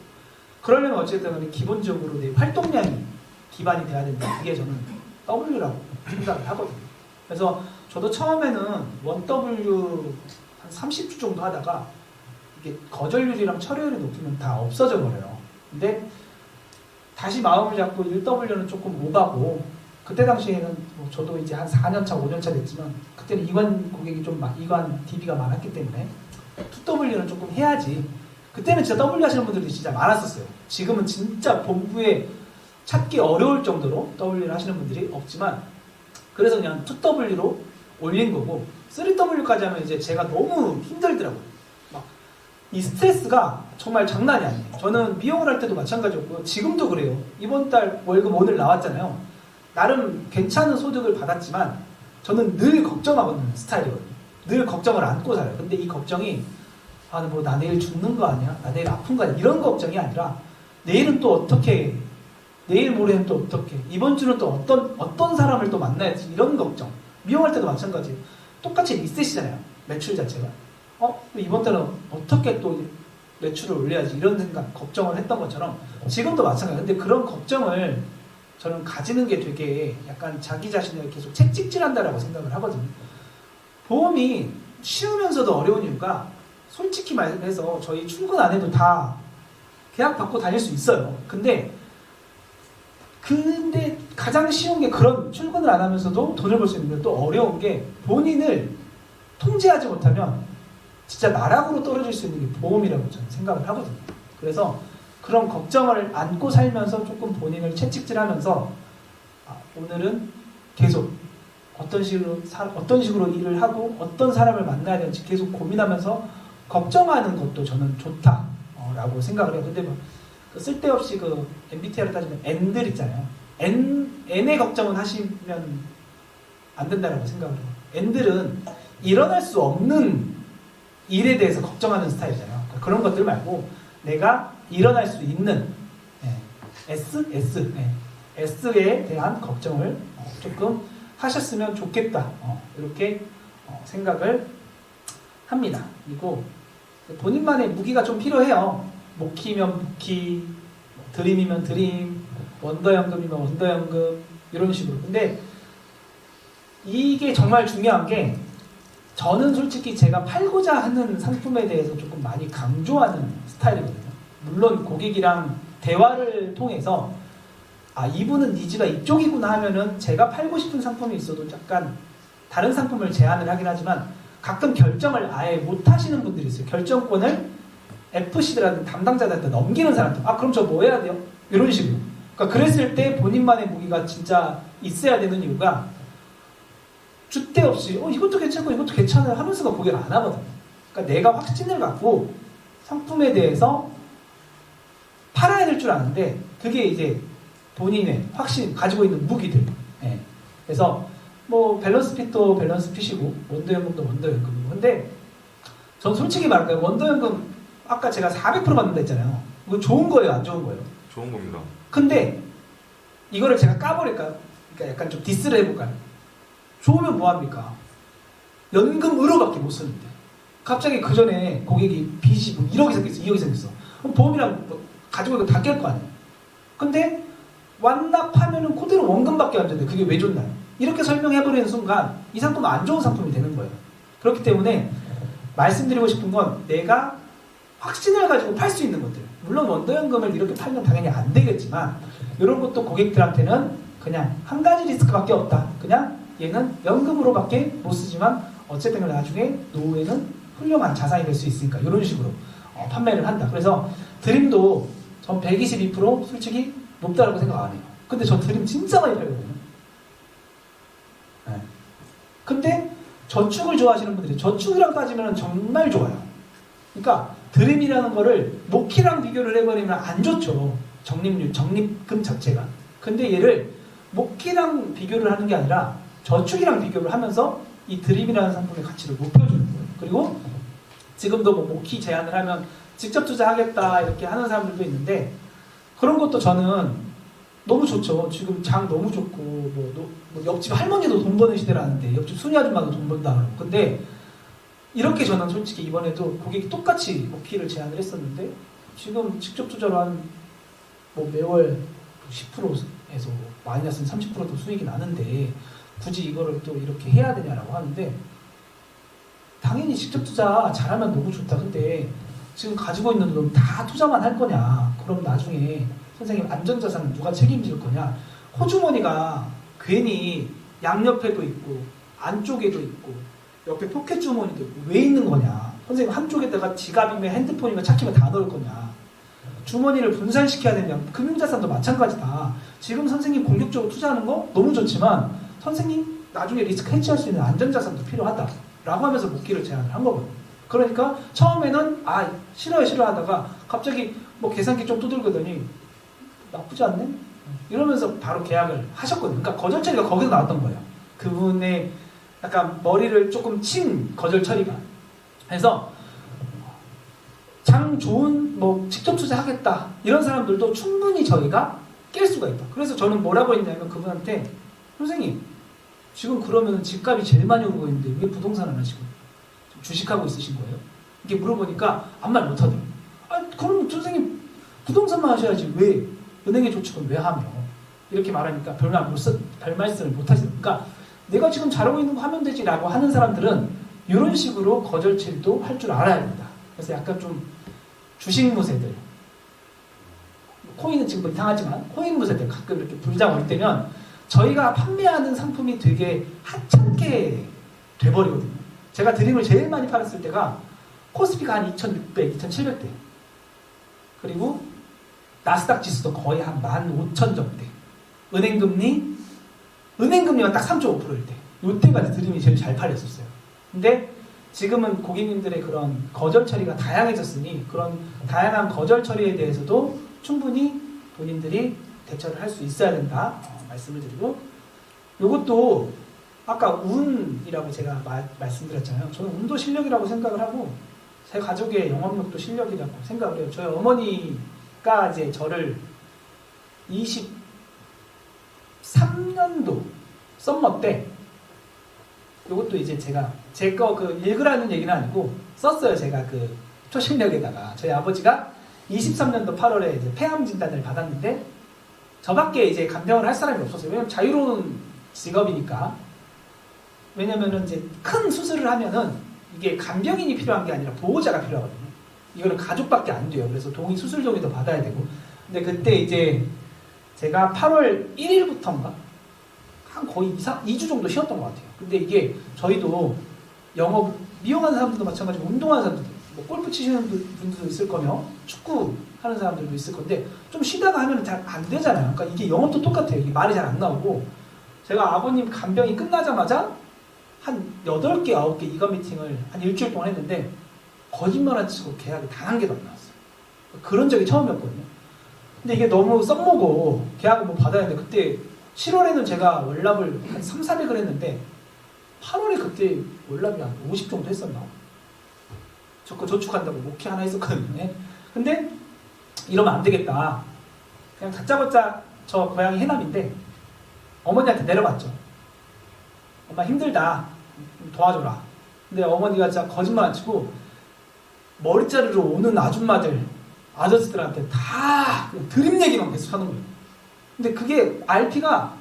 그러려면 어쨌든 기본적으로 내 활동량이 기반이 돼야 된다. 이게 저는 W라고 생각을 하거든요. 그래서 저도 처음에는 1W 한 30주 정도 하다가 이게 거절률이랑 철회율이 높으면 다 없어져 버려요. 근데 다시 마음을 잡고 1W는 조금 오가고 그때 당시에는 뭐 저도 이제 한 4년차, 5년차 됐지만 그때는 이관 고객이 좀 이관 DB가 많았기 때문에 2W는 조금 해야지. 그때는 진짜 W 하시는 분들이 진짜 많았었어요. 지금은 진짜 본부에 찾기 어려울 정도로 W를 하시는 분들이 없지만 그래서 그냥 2W로 올린 거고 3W까지 하면 이제 제가 너무 힘들더라고요. 막 이 스트레스가 정말 장난이 아니에요. 저는 미용을 할 때도 마찬가지였고요. 지금도 그래요. 이번 달 월급 오늘 나왔잖아요. 나름 괜찮은 소득을 받았지만 저는 늘 걱정하는 스타일이거든요. 늘 걱정을 안고 살아요. 근데 이 걱정이 뭐 나 내일 죽는 거 아니야? 나 내일 아픈 거 아니야? 이런 걱정이 아니라 내일은 또 어떻게 내일 모레는 또 어떻게 이번 주는 또 어떤 사람을 또 만나야지 이런 걱정. 미용할 때도 마찬가지예요. 똑같이 리셋이잖아요. 매출 자체가. 이번 달은 어떻게 또 매출을 올려야지 이런 생각, 걱정을 했던 것처럼 지금도 마찬가지예요. 근데 그런 걱정을 저는 가지는 게 되게 약간 자기 자신을 계속 채찍질한다라고 생각을 하거든요. 보험이 쉬우면서도 어려운 이유가 솔직히 말해서 저희 출근 안 해도 다 계약 받고 다닐 수 있어요. 근데 가장 쉬운 게 그런 출근을 안 하면서도 돈을 벌 수 있는데 또 어려운 게 본인을 통제하지 못하면 진짜 나락으로 떨어질 수 있는 게 보험이라고 저는 생각을 하거든요. 그래서 그런 걱정을 안고 살면서 조금 본인을 채찍질하면서 오늘은 계속 어떤 식으로 일을 하고 어떤 사람을 만나야 되는지 계속 고민하면서 걱정하는 것도 저는 좋다라고 생각을 해요. 근데 그 쓸데없이 그 MBTI를 따지면 N들 있잖아요. N의 걱정은 하시면 안 된다라고 생각을 해요. N들은 일어날 수 없는 일에 대해서 걱정하는 스타일이잖아요. 그러니까 그런 것들 말고 내가 일어날 수 있는 S에 대한 걱정을 조금 하셨으면 좋겠다. 이렇게 생각을 합니다. 그리고 본인만의 무기가 좀 필요해요. 목키면 목키, 드림이면 드림, 원더연금이면 원더연금 이런 식으로. 근데 이게 정말 중요한 게 저는 솔직히 제가 팔고자 하는 상품에 대해서 조금 많이 강조하는 스타일이거든요. 물론 고객이랑 대화를 통해서 이분은 니즈가 이쪽이구나 하면은 제가 팔고 싶은 상품이 있어도 약간 다른 상품을 제안을 하긴 하지만 가끔 결정을 아예 못 하시는 분들이 있어요. 결정권을 FC들한테 담당자들한테 넘기는 사람들. 그럼 저 뭐 해야 돼요? 이런 식으로. 그러니까 그랬을 때 본인만의 무기가 진짜 있어야 되는 이유가 주대 없이 이것도 괜찮고 이것도 괜찮아요 하면서가 고객을 안 하거든요. 그러니까 내가 확신을 갖고 상품에 대해서 될 줄 아는데 그게 이제 본인의 확신 가지고 있는 무기들. 예. 그래서 뭐 밸런스 핏도 밸런스 핏이고 원더 연금도 원더 연금이고. 근데 전 솔직히 말할까요? 원더 연금 아까 제가 400% 받는다 했잖아요. 이거 좋은 거예요, 안 좋은 거예요? 좋은 겁니다. 근데 이거를 제가 까버릴까요? 그러니까 약간 좀 디스를 해볼까요? 좋으면 뭐합니까? 연금으로밖에 못 쓰는데 갑자기 그 전에 고객이 빚이 뭐 1억이 생겼어, 2억이 생겼어. 그럼 보험이랑 뭐 가지고 이거 다 깰 거 아니에요? 근데 완납하면은 그대로 원금밖에 안 되는데 그게 왜 좋나요? 이렇게 설명해버리는 순간 이 상품은 안 좋은 상품이 되는 거예요. 그렇기 때문에 말씀드리고 싶은 건 내가 확신을 가지고 팔 수 있는 것들, 물론 원더연금을 이렇게 팔면 당연히 안 되겠지만 이런 것도 고객들한테는 그냥 한 가지 리스크밖에 없다. 그냥 얘는 연금으로밖에 못 쓰지만 어쨌든 나중에 노후에는 훌륭한 자산이 될 수 있으니까 이런 식으로 판매를 한다. 그래서 드림도 전 122% 솔직히 높다고 생각 안 해요. 근데 저 드림 진짜 많이 팔거든요. 네. 근데 저축을 좋아하시는 분들이 저축이랑 따지면 정말 좋아요. 그러니까 드림이라는 거를 모키랑 비교를 해버리면 안 좋죠. 적립률, 적립금 자체가. 근데 얘를 모키랑 비교를 하는 게 아니라 저축이랑 비교를 하면서 이 드림이라는 상품의 가치를 높여주는 거예요. 그리고 지금도 뭐 모키 제안을 하면 직접 투자하겠다 이렇게 하는 사람들도 있는데 그런 것도 저는 너무 좋죠. 지금 장 너무 좋고 뭐 옆집 할머니도 돈 버는 시대라는데 옆집 순이 아줌마도 돈 번다 그러고. 근데 이렇게 저는 솔직히 이번에도 고객이 똑같이 모키를 제안을 했었는데 지금 직접 투자로 한 뭐 매월 10%에서 마이너스 30%도 수익이 나는데 굳이 이거를 또 이렇게 해야 되냐라고 하는데 당연히 직접 투자 잘하면 너무 좋다. 근데 지금 가지고 있는 돈 다 투자만 할 거냐? 그럼 나중에 선생님 안전자산은 누가 책임질 거냐? 호주머니가 괜히 양옆에도 있고 안쪽에도 있고 옆에 포켓 주머니도 있고 왜 있는 거냐? 선생님 한쪽에다가 지갑이면 핸드폰이면 차키면 다 넣을 거냐? 주머니를 분산시켜야 되냐? 금융자산도 마찬가지다. 지금 선생님 공격적으로 투자하는 거 너무 좋지만 선생님 나중에 리스크 해치할 수 있는 안전자산도 필요하다. 라고 하면서 묶기를 제안을 한 거거든요. 그러니까 처음에는 싫어요 하다가 갑자기 뭐 계산기 좀 두들거더니 나쁘지 않네? 이러면서 바로 계약을 하셨거든요. 그러니까 거절 처리가 거기서 나왔던 거예요. 그분의 약간 머리를 조금 친 거절 처리가. 그래서 장 좋은 뭐 직접 투자하겠다 이런 사람들도 충분히 저희가 깰 수가 있다. 그래서 저는 뭐라고 했냐면 그분한테 선생님 지금 그러면 집값이 제일 많이 오르고 있는데 왜 부동산 안 하시고 주식하고 있으신 거예요? 이렇게 물어보니까 아무 말 못하더라고요. 그럼 선생님 부동산만 하셔야지 왜 은행에 저축은 왜 하며 이렇게 말하니까 별 말씀을 못 하시더라고요. 그러니까 내가 지금 잘하고 있는 거 하면 되지 라고 하는 사람들은 이런 식으로 거절 처리도 할 줄 알아야 된다. 그래서 약간 좀 주식 무새들 코인은 지금 이상하지만 코인 무새들 가끔 이렇게 불장 올 때면 저희가 판매하는 상품이 되게 하찮게 돼버리거든요. 제가 드림을 제일 많이 팔았을 때가 코스피가 한 2600, 2700대 그리고 나스닥 지수도 거의 한 15,000점대 은행금리가 딱 3.5%일 때 이때까지 드림이 제일 잘 팔렸었어요. 근데 지금은 고객님들의 그런 거절 처리가 다양해졌으니 그런 다양한 거절 처리에 대해서도 충분히 본인들이 대처를 할 수 있어야 된다 말씀을 드리고 이것도 아까 운이라고 제가 말씀드렸잖아요. 저는 운도 실력이라고 생각을 하고 제 가족의 영업력도 실력이라고 생각을 해요. 저희 어머니가 이제 저를 23년도 썸머 때 이것도 이제 제가 제 거 그 읽으라는 얘기는 아니고 썼어요. 제가 그 초심력에다가 저희 아버지가 23년도 8월에 이제 폐암 진단을 받았는데 저밖에 이제 간병을 할 사람이 없었어요. 왜냐면 자유로운 직업이니까. 왜냐면은 이제 큰 수술을 하면은 이게 간병인이 필요한 게 아니라 보호자가 필요하거든요. 이거는 가족밖에 안 돼요. 그래서 수술 동의도 받아야 되고. 근데 그때 이제 제가 8월 1일부터인가 한 거의 2주 정도 쉬었던 것 같아요. 근데 이게 저희도 영업 미용하는 사람들도 마찬가지고 운동하는 사람들도 뭐 골프 치시는 분들도 있을 거며 축구 하는 사람들도 있을 건데 좀 쉬다가 하면 잘 안 되잖아요. 그러니까 이게 영업도 똑같아요. 이게 말이 잘 안 나오고 제가 아버님 간병이 끝나자마자 한 8개, 9개 이거 미팅을 한 일주일 동안 했는데 거짓말 안 치고 계약이 단 한 개도 안 나왔어요. 그런 적이 처음이었거든요. 근데 이게 너무 썩먹고 계약을 뭐 받아야 되는데 그때 7월에는 제가 월납을 한 3, 400을 했는데 8월에 그때 월납이 한 50 정도 했었나? 저 거 저축한다고 목회 하나 했었거든요. 근데 이러면 안 되겠다. 그냥 다짜고짜 저 고향이 해남인데 어머니한테 내려갔죠. 엄마 힘들다. 도와줘라. 근데 어머니가 진짜 거짓말 안 치고 머리 자르러 오는 아줌마들, 아저씨들한테 다 드림 얘기만 계속 하는 거예요. 근데 그게 RP가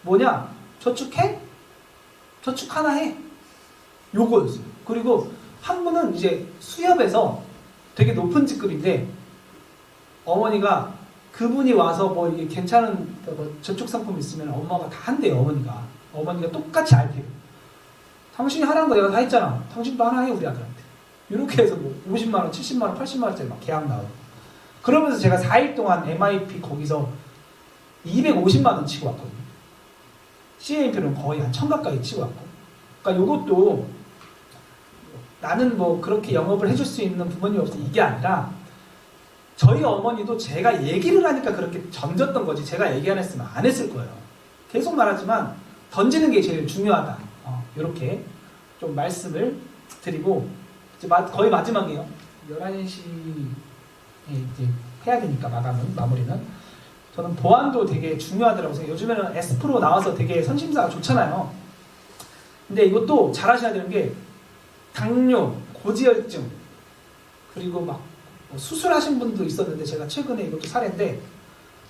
뭐냐? 저축해? 저축 하나 해. 요거였어요. 그리고 한 분은 이제 수협에서 되게 높은 직급인데 어머니가 그분이 와서 뭐 이게 괜찮은 뭐 저축 상품 있으면 엄마가 다 한대요. 어머니가 똑같이 RP를. 당신이 하라는 거 내가 다 했잖아. 당신도 하나 해 우리 아들한테. 이렇게 해서 뭐 50만 원, 70만 원, 80만 원짜리 막 계약 나오고. 그러면서 제가 4일 동안 MIP 거기서 250만 원 치고 왔거든요. CAMP는 거의 한 1000 가까이 치고 왔고. 그러니까 이것도 나는 뭐 그렇게 영업을 해줄 수 있는 부모님이 없어 이게 아니라 저희 어머니도 제가 얘기를 하니까 그렇게 던졌던 거지 제가 얘기 안 했으면 안 했을 거예요. 계속 말하지만 던지는 게 제일 중요하다. 이렇게 좀 말씀을 드리고 이제 거의 마지막이에요. 11시에 이제 해야 되니까 마무리는 저는 보안도 되게 중요하더라고요. 요즘에는 S프로 나와서 되게 선심사가 좋잖아요. 근데 이것도 잘 하셔야 되는 게 당뇨, 고지혈증 그리고 막 수술하신 분도 있었는데 제가 최근에 이것도 사례인데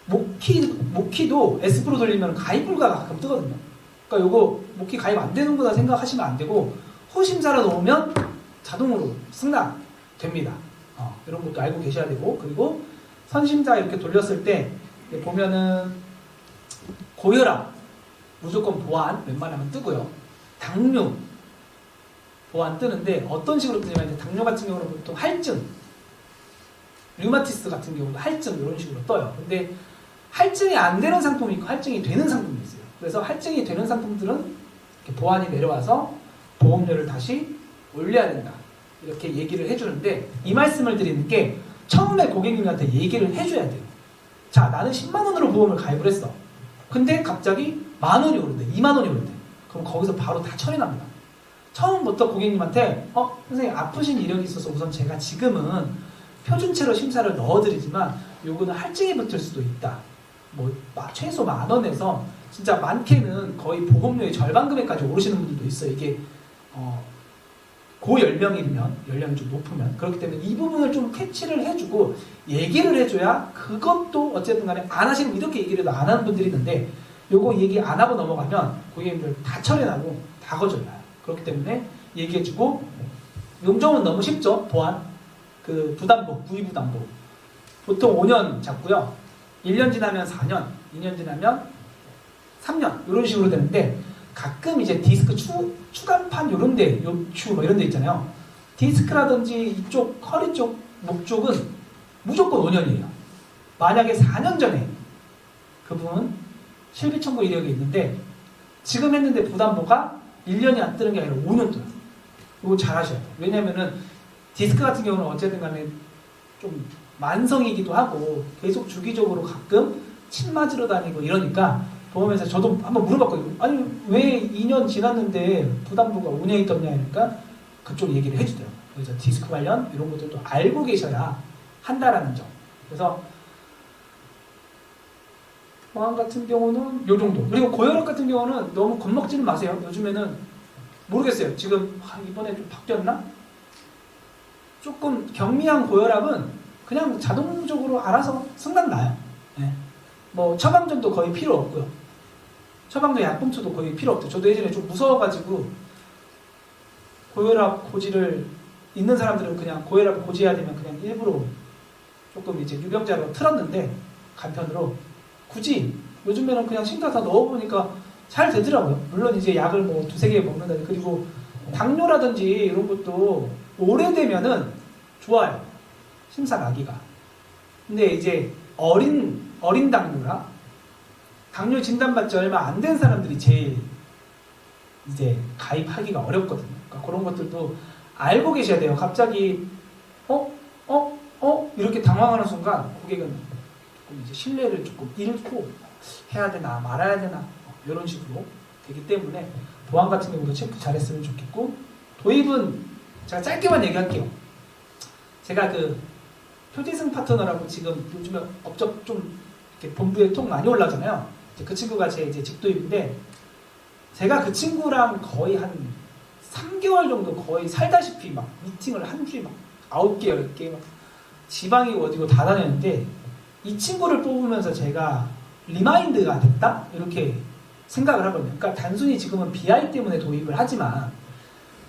모키도 S프로 돌리면 가입 불가가 가끔 뜨거든요. 그러니까 이거 모키 가입 안 되는구나 생각하시면 안 되고 후심사를 넣으면 자동으로 승낙됩니다. 이런 것도 알고 계셔야 되고 그리고 선심사 이렇게 돌렸을 때 보면은 고혈압 무조건 보안 웬만하면 뜨고요. 당뇨 보안 뜨는데 어떤 식으로 뜨냐면 당뇨 같은 경우는 보통 할증 류마티스 같은 경우도 할증 이런 식으로 떠요. 근데 할증이 안 되는 상품이 있고 할증이 되는 상품이 있어요. 그래서 할증이 되는 상품들은 이렇게 보안이 내려와서 보험료를 다시 올려야 된다. 이렇게 얘기를 해주는데 이 말씀을 드리는 게 처음에 고객님한테 얘기를 해줘야 돼요. 자, 나는 10만 원으로 보험을 가입을 했어. 근데 갑자기 만 원이 오른대. 2만 원이 오른대. 그럼 거기서 바로 다 처리납니다. 처음부터 고객님한테 선생님 아프신 이력이 있어서 우선 제가 지금은 표준체로 심사를 넣어드리지만 요거는 할증이 붙을 수도 있다. 뭐 최소 만 원에서 진짜 많게는 거의 보험료의 절반 금액까지 오르시는 분들도 있어요. 이게 고연령이면 연령이 좀 높으면 그렇기 때문에 이 부분을 좀 캐치를 해주고 얘기를 해줘야 그것도 어쨌든 간에 안 하시는 이렇게 얘기를 해도 안 하는 분들이 있는데 요거 얘기 안 하고 넘어가면 고객님들 다 처리나고 다 거절나요. 그렇기 때문에 얘기해주고 용종은 너무 쉽죠. 보안 그 부담보 부의부담보 보통 5년 잡고요. 1년 지나면 4년 2년 지나면 3년 이런 식으로 되는데 가끔 이제 디스크 추간판 요런 데 요추 뭐 이런 데 있잖아요. 디스크라든지 이쪽 허리 쪽 목 쪽은 무조건 5년이에요. 만약에 4년 전에 그분은 실비 청구 이력이 있는데 지금 했는데 부담보가 1년이 안 뜨는 게 아니라 5년 떠요. 이거 잘 하셔야 돼요. 왜냐면은 디스크 같은 경우는 어쨌든 간에 좀 만성이기도 하고 계속 주기적으로 가끔 침 맞으러 다니고 이러니까 보험회사 저도 한번 물어봤거든요. 아니 왜 2년 지났는데 부담보가 5년이 떴냐 하니까 그쪽 얘기를 해주더라고요. 그래서 디스크 관련 이런 것들도 알고 계셔야 한다라는 점. 그래서 보안 같은 경우는 요 정도. 그리고 고혈압 같은 경우는 너무 겁먹지는 마세요. 요즘에는 모르겠어요. 지금 이번에 좀 바뀌었나? 조금 경미한 고혈압은 그냥 자동적으로 알아서 승낙나요. 네. 뭐 처방전도 거의 필요 없고요. 처방전 약봉투도 거의 필요 없대요. 저도 예전에 좀 무서워가지고 고혈압 고지를 있는 사람들은 그냥 고혈압 고지해야 되면 그냥 일부러 조금 이제 유병자로 틀었는데 간편으로 굳이 요즘에는 그냥 심사 다 넣어보니까 잘 되더라고요. 물론 이제 약을 뭐 2-3개 먹는다든지 그리고 당뇨라든지 이런 것도 오래되면은 좋아요. 심사 나기가. 근데 이제 어린 당뇨라 당뇨 진단받지 얼마 안 된 사람들이 제일 이제 가입하기가 어렵거든요. 그러니까 그런 것들도 알고 계셔야 돼요. 갑자기 이렇게 당황하는 순간 고객은 조금 이제 신뢰를 조금 잃고 해야 되나 말아야 되나 이런 식으로 되기 때문에 보안 같은 경우도 체크 잘했으면 좋겠고, 도입은 제가 짧게만 얘기할게요. 제가 그 표지승 파트너라고 지금 요즘에 업적 좀 이렇게 본부에 통 많이 올라오잖아요. 그 친구가 제 이제 직도입인데, 제가 그 친구랑 거의 한 3개월 정도 거의 살다시피 막 미팅을 한 주에 막 9개, 10개 막 지방이 어디고 다 다녔는데, 이 친구를 뽑으면서 제가 리마인드가 됐다? 이렇게 생각을 하거든요. 그러니까 단순히 지금은 BI 때문에 도입을 하지만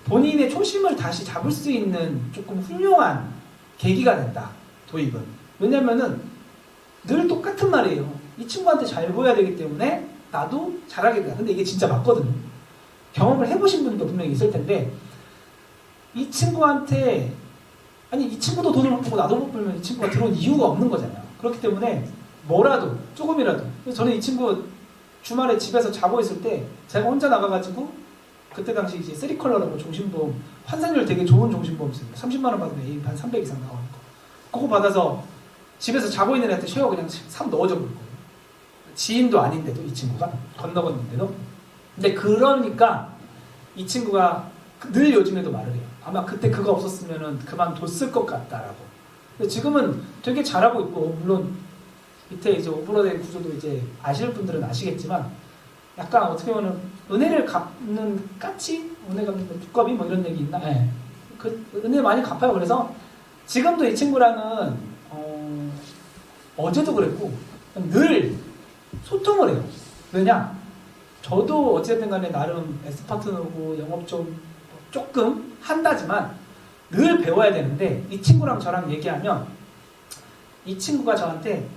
본인의 초심을 다시 잡을 수 있는 조금 훌륭한 계기가 된다, 도입은. 왜냐면은 늘 똑같은 말이에요. 이 친구한테 잘 보여야 되기 때문에 나도 잘하게 된다. 근데 이게 진짜 맞거든요. 경험을 해보신 분도 분명히 있을 텐데, 이 친구한테, 아니 이 친구도 돈을 못 벌고 나도 못 벌면 이 친구가 들어온 이유가 없는 거잖아요. 그렇기 때문에 뭐라도 조금이라도, 저는 이 친구 주말에 집에서 자고 있을 때 제가 혼자 나가가지고, 그때 당시 이제 3컬러라고 종신보험, 환산율 되게 좋은 종신보험 있어요. 30만원 받으면 AIP 한 300 이상 나오는 거. 그거 받아서 집에서 자고 있는 애한테 쉐어 그냥 3 넣어줘 볼 거예요. 지인도 아닌데도, 이 친구가 건너갔는데도. 근데 그러니까 이 친구가 늘 요즘에도 말을 해요. 아마 그때 그거 없었으면 그만뒀을 것 같다라고. 근데 지금은 되게 잘하고 있고, 물론 밑에 이제 오버로드의 구조도 이제 아실 분들은 아시겠지만, 약간 어떻게 보면 은혜를 갚는 까치? 은혜 갚는 두꺼비? 뭐 이런 얘기 있나? 네. 그 은혜 많이 갚아요. 그래서 지금도 이 친구랑은 어제도 그랬고 늘 소통을 해요. 왜냐? 저도 어쨌든 간에 나름 S파트너고 영업 좀 조금 한다지만 늘 배워야 되는데, 이 친구랑 저랑 얘기하면 이 친구가 저한테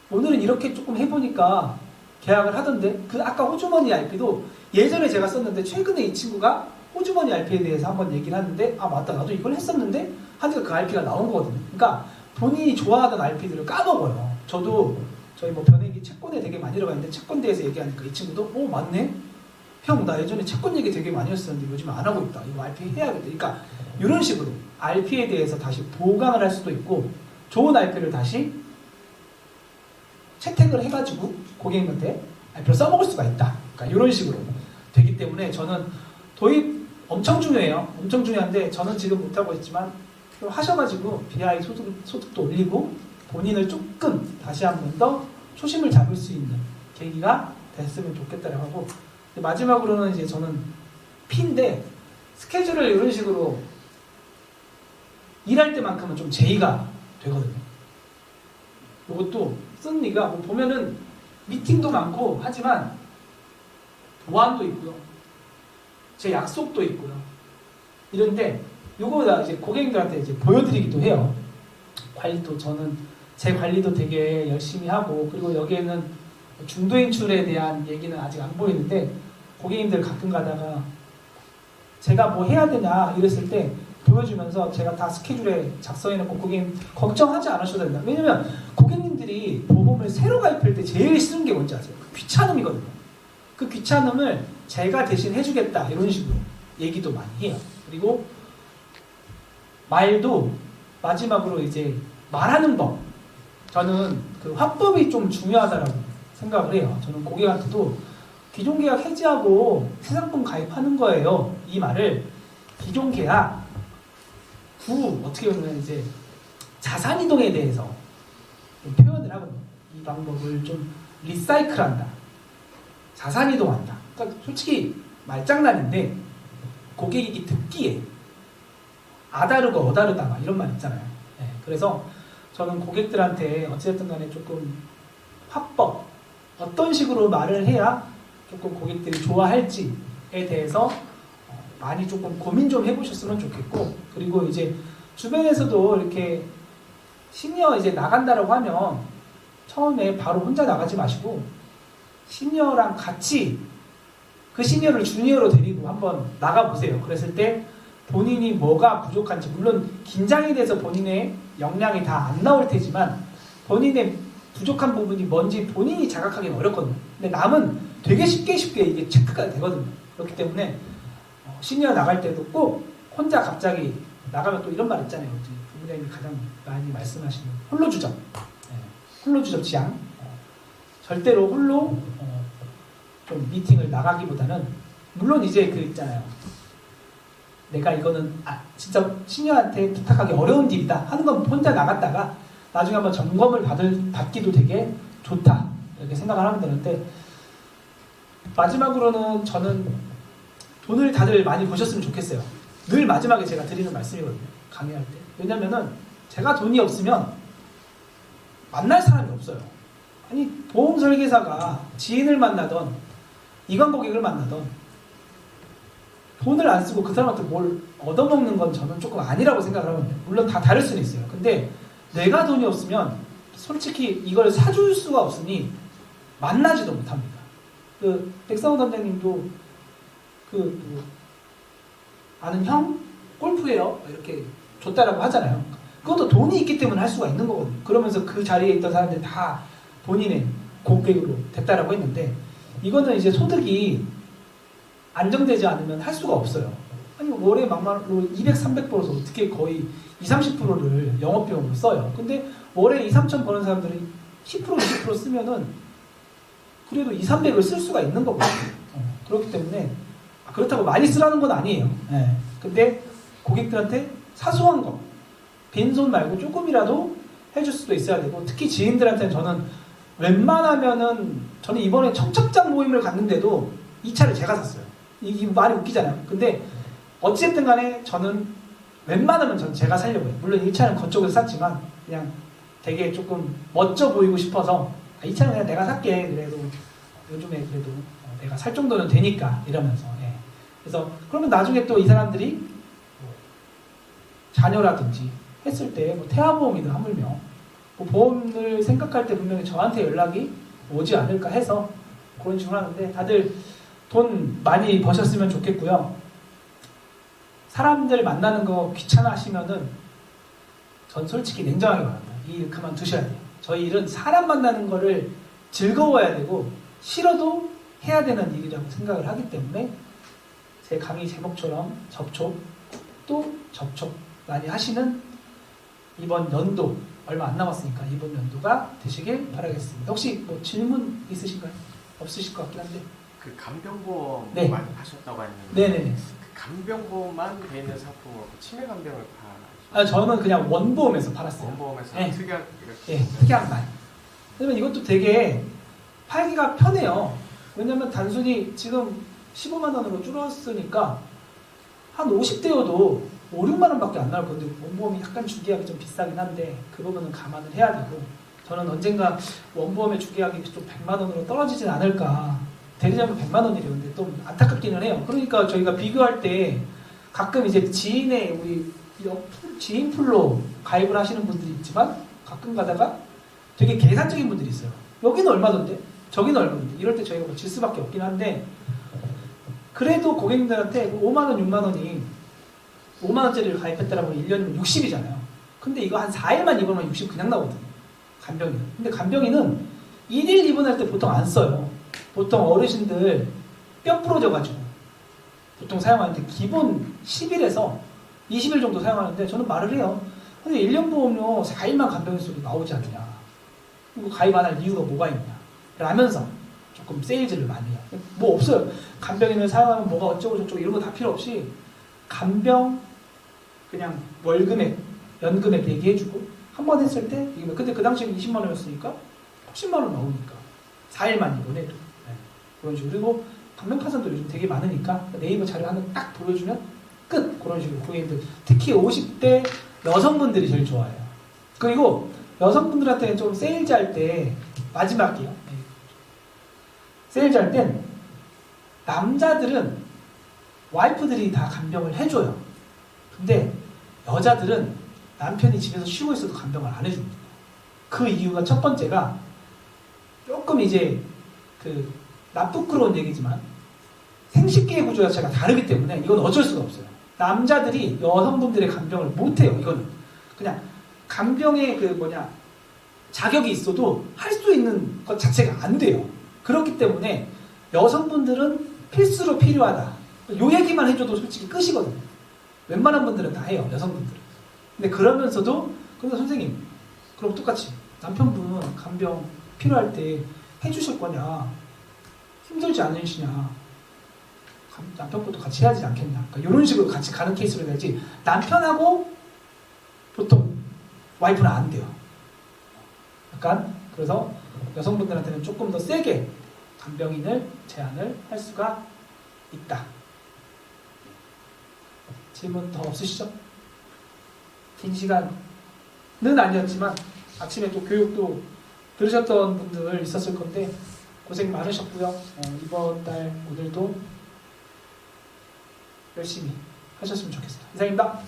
오늘은 이렇게 조금 해보니까 계약을 하던데, 그 아까 호주머니 RP도 예전에 제가 썼는데 최근에 이 친구가 호주머니 RP에 대해서 한번 얘기를 하는데, 아 맞다 나도 이걸 했었는데 하니까 그 RP가 나온 거거든요. 그러니까 본인이 좋아하던 RP들을 까먹어요. 저도 저희 뭐 변액이 채권에 되게 많이 들어가 있는데, 채권 대해서 얘기하니까 이 친구도 맞네? 형 나 예전에 채권 얘기 되게 많이 했었는데 요즘 안 하고 있다. 이거 RP 해야겠다. 그러니까 이런 식으로 RP에 대해서 다시 보강을 할 수도 있고, 좋은 RP를 다시 채택을 해가지고 고객님한테 RP를 써먹을 수가 있다. 그러니까 이런 식으로 되기 때문에 저는 도입 엄청 중요해요. 엄청 중요한데 저는 지금 못하고 있지만 하셔가지고 BI 소득도 올리고 본인을 조금 다시 한 번 더 초심을 잡을 수 있는 계기가 됐으면 좋겠다고 하고, 마지막으로는 이제 저는 P인데, 스케줄을 이런 식으로 일할 때만큼은 좀 제의가 되거든요. 이것도 쓴 리가 뭐 보면은 미팅도 많고 하지만 보안도 있고요, 제 약속도 있고요. 이런데 요거 다 이제 고객님들한테 이제 보여드리기도 해요. 관리도 저는 제 관리도 되게 열심히 하고, 그리고 여기에는 중도 인출에 대한 얘기는 아직 안 보이는데, 고객님들 가끔 가다가 제가 뭐 해야 되냐 이랬을 때 보여주면서 제가 다 스케줄에 작성해놓고, 고객님 걱정하지 않으셔도 된다. 왜냐면 고객님들이 보험을 새로 가입할 때 제일 싫은 게 뭔지 아세요? 그 귀찮음이거든요. 그 귀찮음을 제가 대신 해주겠다 이런 식으로 얘기도 많이 해요. 그리고 말도 마지막으로 이제 말하는 법, 저는 그 화법이 좀 중요하다라고 생각을 해요. 저는 고객한테도 기존 계약 해지하고 새 상품 가입하는 거예요, 이 말을 기존 계약 어떻게 보면 이제 자산 이동에 대해서 좀 표현을 하거든요. 이 방법을 좀 리사이클한다, 자산 이동한다. 그러니까 솔직히 말장난인데 고객이 듣기에 아다르고 어다르다 막 이런 말 있잖아요. 네, 그래서 저는 고객들한테 어찌됐든 간에 조금 화법, 어떤 식으로 말을 해야 조금 고객들이 좋아할지에 대해서 많이 조금 고민 좀 해보셨으면 좋겠고, 그리고 이제 주변에서도 이렇게 시니어 이제 나간다라고 하면 처음에 바로 혼자 나가지 마시고 시니어랑 같이 그 시니어를 주니어로 데리고 한번 나가보세요. 그랬을 때 본인이 뭐가 부족한지, 물론 긴장이 돼서 본인의 역량이 다 안 나올 테지만 본인의 부족한 부분이 뭔지 본인이 자각하기는 어렵거든요. 근데 남은 되게 쉽게 이게 체크가 되거든요. 그렇기 때문에 시니어 나갈 때도 꼭 혼자 갑자기 나가면 또 이런 말 있잖아요. 부모님이 가장 많이 말씀하시는 홀로 주점. 네. 홀로주접 지향. 절대로 홀로 좀 미팅을 나가기보다는, 물론 이제 그 있잖아요. 내가 이거는 진짜 시니어한테 부탁하기 어려운 딜이다 하는 건 혼자 나갔다가 나중에 한번 점검을 받기도 되게 좋다 이렇게 생각을 하면 되는데, 마지막으로는 저는 돈을 다들 많이 버셨으면 좋겠어요. 늘 마지막에 제가 드리는 말씀이거든요, 강의할 때. 왜냐면은 제가 돈이 없으면 만날 사람이 없어요. 아니, 보험 설계사가 지인을 만나던 이관 고객을 만나던 돈을 안 쓰고 그 사람한테 뭘 얻어먹는 건 저는 조금 아니라고 생각을 하거든요. 물론 다 다를 수는 있어요. 근데 내가 돈이 없으면 솔직히 이걸 사줄 수가 없으니 만나지도 못합니다. 그 백상훈 단장님도 아는 형 골프예요 이렇게 줬다라고 하잖아요. 그것도 돈이 있기 때문에 할 수가 있는 거거든요. 그러면서 그 자리에 있던 사람들이 다 본인의 고객으로 됐다라고 했는데, 이거는 이제 소득이 안정되지 않으면 할 수가 없어요. 아니, 월에 막말로 200, 300 벌어서 어떻게 거의 20, 30%를 영업비용으로 써요. 근데 월에 2, 3천 버는 사람들이 10%, 20% 쓰면은 그래도 2, 300을 쓸 수가 있는 거거든요. 그렇기 때문에 그렇다고 많이 쓰라는 건 아니에요. 네. 근데 고객들한테 사소한 거, 빈손 말고 조금이라도 해줄 수도 있어야 되고, 특히 지인들한테는 저는 웬만하면은, 저는 이번에 청첩장 모임을 갔는데도 이 차를 제가 샀어요. 이 말이 웃기잖아요. 근데 어찌됐든 간에 저는 웬만하면 전 제가 살려고요. 물론 이 차는 그쪽에서 샀지만 그냥 되게 조금 멋져 보이고 싶어서 이 차는 그냥 내가 살게. 그래도 요즘에 그래도 내가 살 정도는 되니까 이러면서. 예. 그래서 그러면 나중에 또 이 사람들이 뭐 자녀라든지 했을 때 뭐 태아보험이든 하물며 뭐 보험을 생각할 때 분명히 저한테 연락이 오지 않을까 해서 그런 식으로 하는데, 다들 돈 많이 버셨으면 좋겠고요. 사람들 만나는 거 귀찮아 하시면은 전 솔직히 냉정하게 말합니다. 이 일 그만두셔야 돼요. 저희 일은 사람 만나는 거를 즐거워야 되고 싫어도 해야 되는 일이라고 생각을 하기 때문에 제 강의 제목처럼 접촉 또 접촉 많이 하시는 이번 연도, 얼마 안 남았으니까 이번 연도가 되시길 바라겠습니다. 혹시 뭐 질문 있으신가요? 없으실 것 같긴 한데. 그 간병보험 네. 많이 하셨다고 했는데, 네네네. 그 간병보험만 돼 있는 상품으로 치매 간병을 저는 그냥 원보험에서 팔았어요. 원보험에서 네. 특이한 예, 특이한 말. 왜냐면 이것도 되게 팔기가 편해요. 왜냐면 단순히 지금 15만 원으로 줄었으니까 한 50대여도 5, 6만 원밖에 안 나올 건데, 원보험이 약간 주계약이 좀 비싸긴 한데 그 부분은 감안을 해야 되고, 저는 언젠가 원보험의 주계약이 좀 100만 원으로 떨어지진 않을까. 대리자면 100만 원이래요. 근데 또 안타깝기는 해요. 그러니까 저희가 비교할 때 가끔 이제 지인의 우리 지인 풀로 가입을 하시는 분들이 있지만 가끔 가다가 되게 계산적인 분들이 있어요. 여기는 얼마던데? 저기는 얼마던데? 이럴 때 저희가 뭐 질 수밖에 없긴 한데, 그래도 고객님들한테 5만 원, 6만 원이 5만 원짜리를 가입했다라면 1년이면 60이잖아요. 근데 이거 한 4일만 입으면 60 그냥 나오거든요. 간병인은. 근데 간병인은 1일 입원할 때 보통 안 써요. 보통 어르신들 뼈 부러져가지고 보통 사용하는데 기본 10일에서 20일 정도 사용하는데, 저는 말을 해요. 근데 1년 보험료 4일만 간병인 소리 나오지 않느냐. 이거 가입 안 할 이유가 뭐가 있냐. 라면서 조금 세일즈를 많이 해요. 뭐 없어요. 간병인을 사용하면 뭐가 어쩌고 저쩌고 이런 거 다 필요 없이 간병 그냥 월금액, 연금액 얘기해주고 한 번 했을 때, 근데 그 당시에 20만 원이었으니까 10만 원 나오니까 4일만 입원해도. 네. 그런 식으로. 그리고 간병파산도 요즘 되게 많으니까 네이버 자료 하나 딱 보여주면 끝. 그런 식으로 고객님들, 특히 50대 여성분들이 제일 좋아해요. 그리고 여성분들한테 좀 세일즈 할 때 마지막이요. 네. 세일즈 할 땐 남자들은 와이프들이 다 간병을 해줘요. 근데 여자들은 남편이 집에서 쉬고 있어도 간병을 안 해줍니다. 그 이유가 첫 번째가 조금 이제 그 나쁘끄러운 얘기지만 생식기의 구조 자체가 다르기 때문에 이건 어쩔 수가 없어요. 남자들이 여성분들의 간병을 못해요. 이거는 그냥 간병의 자격이 있어도 할 수 있는 것 자체가 안 돼요. 그렇기 때문에 여성분들은 필수로 필요하다. 요 얘기만 해줘도 솔직히 끝이거든요. 웬만한 분들은 다 해요. 여성분들은. 근데 그러면서도, 근데 선생님 그럼 똑같이 남편분 간병 필요할 때 해주실 거냐? 힘들지 않으시냐? 남편분도 같이 해야 되지 않겠냐? 그러니까 이런 식으로 같이 가는 케이스로 해야지 남편하고 보통 와이프는 안 돼요. 약간 그래서 여성분들한테는 조금 더 세게 간병인을 제한을 할 수가 있다. 질문 더 없으시죠? 긴 시간은 아니었지만 아침에 또 교육도 들으셨던 분들 있었을 건데 고생 많으셨고요. 이번 달 오늘도 열심히 하셨으면 좋겠습니다. 이상입니다.